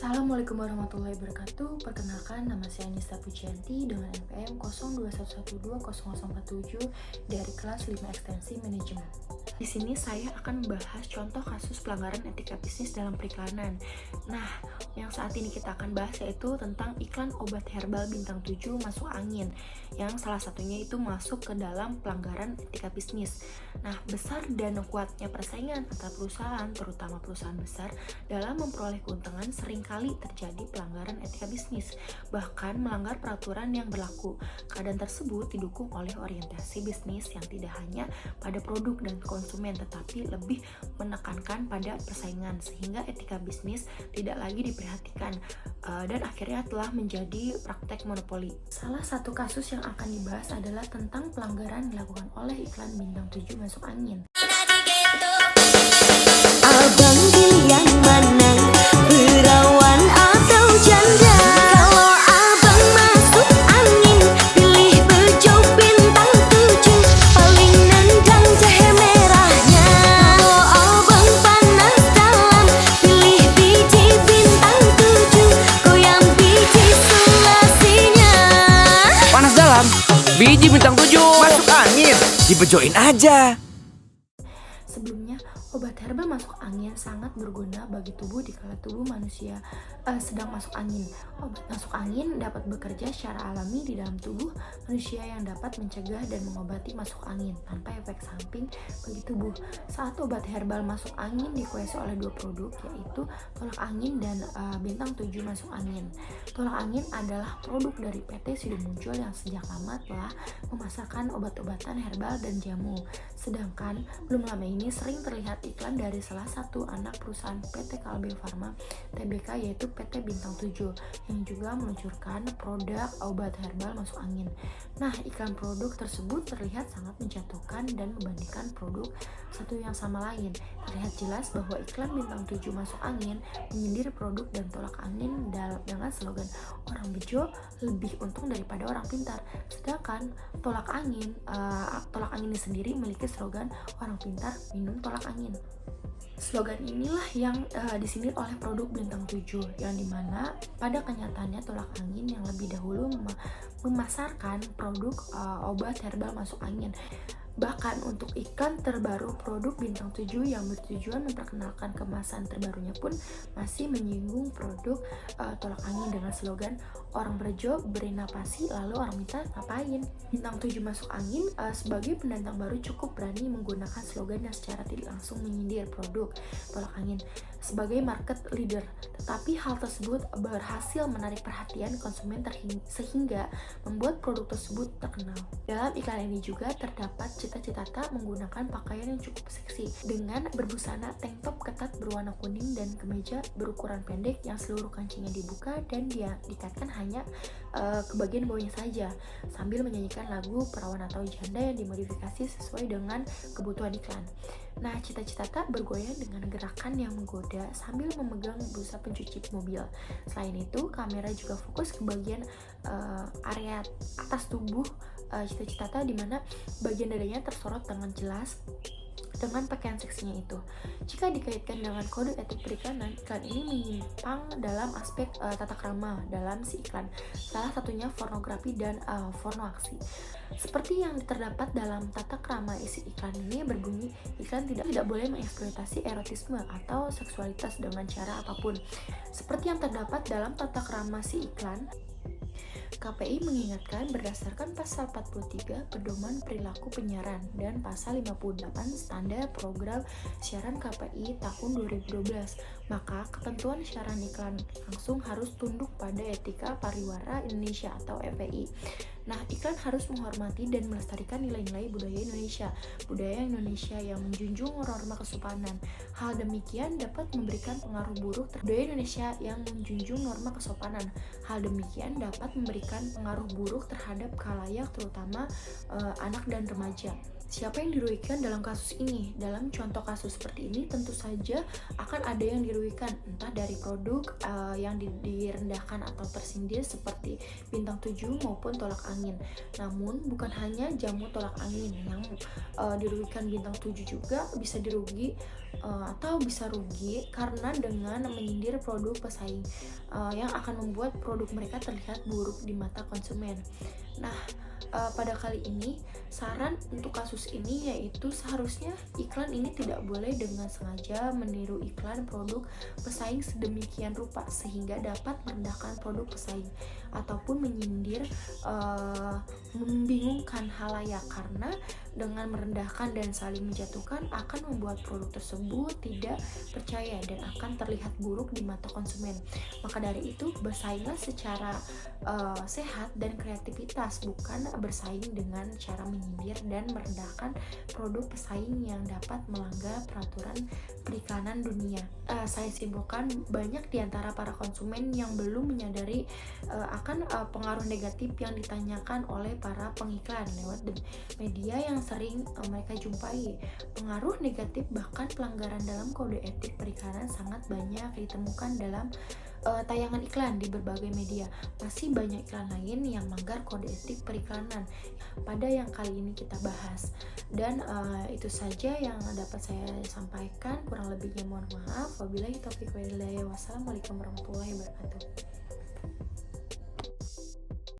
Assalamualaikum warahmatullahi wabarakatuh. Perkenalkan, nama saya Anissa Pujianti dengan NPM 0211200047 dari kelas 5 Ekstensi Manajemen. Di sini saya akan membahas contoh kasus pelanggaran etika bisnis dalam periklanan. Nah, yang saat ini kita akan bahas yaitu tentang iklan obat herbal bintang 7 masuk angin, yang salah satunya itu masuk ke dalam pelanggaran etika bisnis. Nah, besar dan kuatnya persaingan antar perusahaan, terutama perusahaan besar, dalam memperoleh keuntungan seringkali terjadi pelanggaran etika bisnis, bahkan melanggar peraturan yang berlaku. Keadaan tersebut didukung oleh orientasi bisnis yang tidak hanya pada produk dan konsumen, tetapi lebih menekankan pada persaingan, sehingga etika bisnis tidak lagi diperhatikan dan akhirnya telah menjadi praktek monopoli. Salah satu kasus yang akan dibahas adalah tentang pelanggaran dilakukan oleh iklan bintang 7 masuk angin. Abang pilih yang mana, perawan atau janda? Kalau abang masuk angin, pilih bejo bintang 7, paling nendang jahe merahnya. Kalau abang panas dalam, pilih biji bintang 7, goyang biji selasinya. Panas dalam, biji bintang 7 masuk angin, dibejoin aja. Sebelumnya, obat herbal masuk angin sangat berguna bagi tubuh dikala tubuh manusia sedang masuk angin. Obat masuk angin dapat bekerja secara alami di dalam tubuh manusia yang dapat mencegah dan mengobati masuk angin tanpa efek samping bagi tubuh. Saat obat herbal masuk angin dikuasai oleh dua produk, yaitu tolak angin dan bintang 7 masuk angin. Tolak angin adalah produk dari PT Sido Muncul yang sejak lama telah memasarkan obat-obatan herbal dan jamu. Sedangkan belum lama ini sering terlihat iklan dari salah satu anak perusahaan PT Kalbe Farma Tbk, yaitu PT Bintang 7, yang juga meluncurkan produk obat herbal masuk angin. Nah, iklan produk tersebut terlihat sangat menjatuhkan dan membandingkan produk satu yang sama lain. Terlihat jelas bahwa iklan Bintang 7 masuk angin menyindir produk dan tolak angin dengan slogan "orang bejo lebih untung daripada orang pintar". Sedangkan tolak angin ini sendiri memiliki slogan "orang pintar minum tolak angin". Slogan inilah yang disindir oleh produk Bintang 7, yang dimana pada kenyataannya tolak angin yang lebih dahulu memasarkan produk obat herbal masuk angin. Bahkan untuk iklan terbaru produk Bintang 7 yang bertujuan memperkenalkan kemasan terbarunya pun masih menyinggung produk tolak angin dengan slogan "orang berjo beri napasi lalu orang minta ngapain". Bintang 7 masuk angin sebagai pendatang baru cukup berani menggunakan slogan yang secara tidak langsung menyindir produk tolak angin sebagai market leader. Tetapi hal tersebut berhasil menarik perhatian konsumen sehingga membuat produk tersebut terkenal. Dalam iklan ini juga terdapat cita-cita menggunakan pakaian yang cukup seksi dengan berbusana tank top ketat berwarna kuning dan kemeja berukuran pendek yang seluruh kancingnya dibuka dan dia dikatkan hanya ke bagian bawahnya saja, sambil menyanyikan lagu perawan atau janda yang dimodifikasi sesuai dengan kebutuhan iklan. Nah, cita-cita bergoyang dengan gerakan yang menggoda sambil memegang busa pencuci mobil. Selain itu, kamera juga fokus ke bagian area atas tubuh cita-cita di mana bagian dadanya tersorot dengan jelas dengan pakaian seksinya itu. Jika dikaitkan dengan kode etik periklanan, iklan ini menyimpang dalam aspek tata krama dalam si iklan, salah satunya pornografi dan pornoaksi. Seperti yang terdapat dalam tata krama isi iklan ini berbunyi, iklan tidak boleh mengeksploitasi erotisme atau seksualitas dengan cara apapun. Seperti yang terdapat dalam tata krama si iklan, KPI mengingatkan berdasarkan pasal 43 Pedoman Perilaku Penyiaran dan pasal 58 Standar Program Siaran KPI tahun 2012, maka ketentuan siaran iklan langsung harus tunduk pada Etika Pariwara Indonesia atau EPI. Nah, iklan harus menghormati dan melestarikan nilai-nilai budaya Indonesia yang menjunjung norma kesopanan. Hal demikian dapat memberikan pengaruh buruk terhadap budaya Indonesia yang menjunjung norma kesopanan. Hal demikian dapat memberikan pengaruh buruk terhadap khalayak, terutama anak dan remaja. Siapa yang dirugikan dalam kasus ini? Dalam contoh kasus seperti ini tentu saja akan ada yang dirugikan, entah dari produk yang direndahkan atau tersindir seperti bintang 7 maupun tolak angin. Namun bukan hanya jamu tolak angin yang dirugikan, bintang 7 juga bisa dirugi atau bisa rugi karena dengan menyindir produk pesaing yang akan membuat produk mereka terlihat buruk di mata konsumen. Nah, pada kali ini saran untuk kasus ini yaitu seharusnya iklan ini tidak boleh dengan sengaja meniru iklan produk pesaing sedemikian rupa sehingga dapat merendahkan produk pesaing ataupun menyindir, membingungkan halayak, karena dengan merendahkan dan saling menjatuhkan akan membuat produk tersebut tidak percaya dan akan terlihat buruk di mata konsumen. Maka dari itu bersainglah secara sehat dan kreativitas, bukan bersaing dengan cara menyindir dan merendahkan produk pesaing yang dapat melanggar peraturan periklanan dunia. Saya simpulkan banyak di antara para konsumen yang belum menyadari akan pengaruh negatif yang ditanyakan oleh para pengiklan lewat media yang sering mereka jumpai. Pengaruh negatif bahkan pelanggaran dalam kode etik periklanan sangat banyak ditemukan dalam tayangan iklan di berbagai media. Masih banyak iklan lain yang melanggar kode etik periklanan pada yang kali ini kita bahas. Dan itu saja yang dapat saya sampaikan, kurang lebihnya mohon maaf. Wabillahi taufiq wal hidayah. Wassalamualaikum warahmatullahi wabarakatuh.